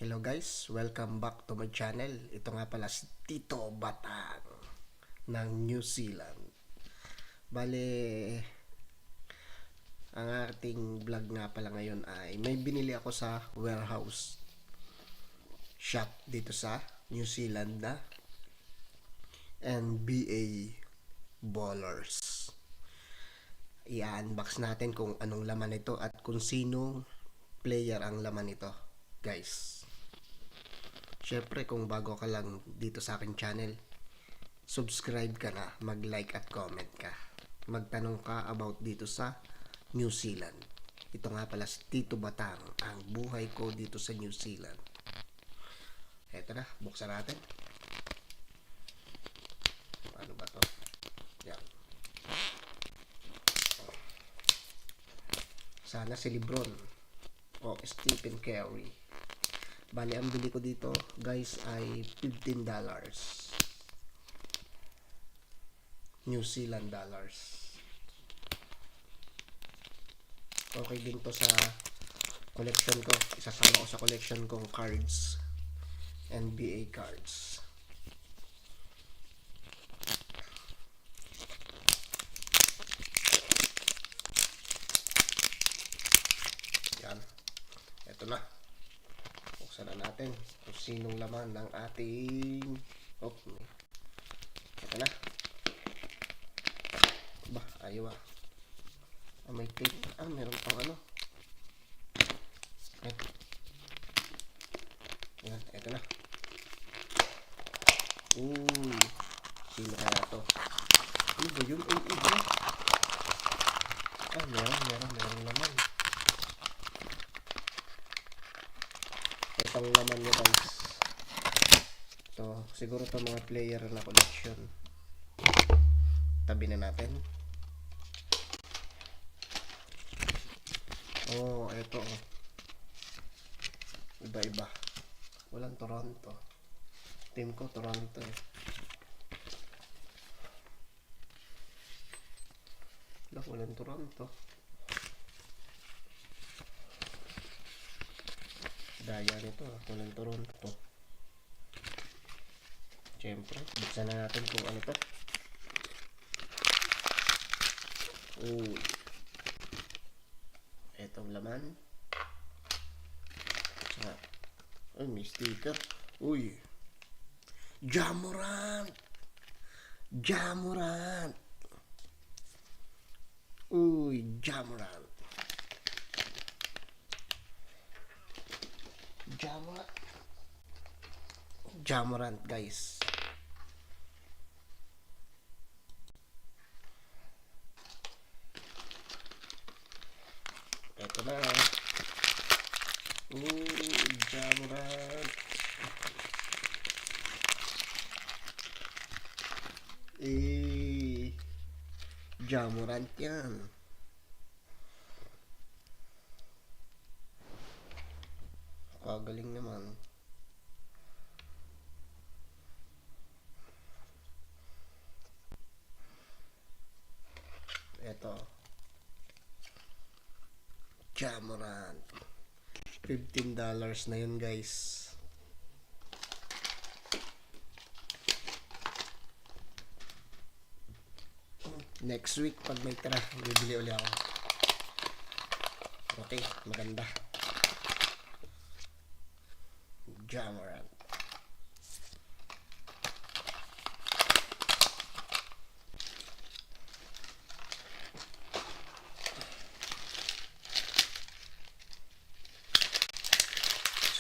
Hello guys, welcome back to my channel. Ito nga pala si Tito Batang ng New Zealand. Bale, ang ating vlog nga pala ngayon ay may binili ako sa warehouse shop dito sa New Zealand na NBA Ballers. I-unbox natin kung anong laman ito at kung sinong player ang laman nito, guys. Syempre, kung bago ka lang dito sa aking channel, subscribe ka na, mag-like at comment ka. Magtanong ka about dito sa New Zealand. Ito nga pala si Tito Batang, ang buhay ko dito sa New Zealand. Eto na, buksan natin. Ano ba to? Yan. Sana si Lebron o Stephen Curry. Bali, ang bili ko dito, guys, ay $15. New Zealand dollars. Okay din to sa collection ko. Isasama ko sa collection kong cards. NBA cards. Yan. Ito na. Buksan na natin kung sinong laman ng ating ito na. Ba, ayaw may tape. Meron pang ano. Yan, ito na. Sino kaya to? Ano ba yun? Meron laman. Itong laman nyo, guys. Ito, siguro to mga player na collection. Tabi na natin. Ito. Iba-iba. Walang Toronto. Team ko, Toronto eh. Walang Toronto. Daya nito, walang Toronto. Siyempre, buksan na natin kung ano to. Etong laman. May sticker. Ja Morant. Ja Morant. Ja Morant, guys. Ito na. Ja Morant. Ja Morant yan. Kagaling naman. Ito. Ja Morant. $15 na yun, guys. Next week, pag may tira, bibili ulit ako. Okay, maganda. Ja Morant.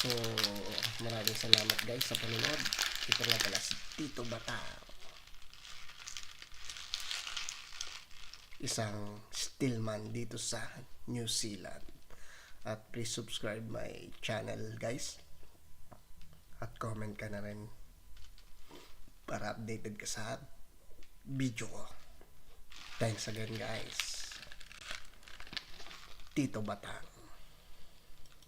So, maraming salamat, guys, sa panonood. Ito nga pala si Tito Batang, isang stillman dito sa New Zealand. At please subscribe my channel, guys. At comment ka na rin para updated ka sa video ko. Thanks again, guys. Tito Batang.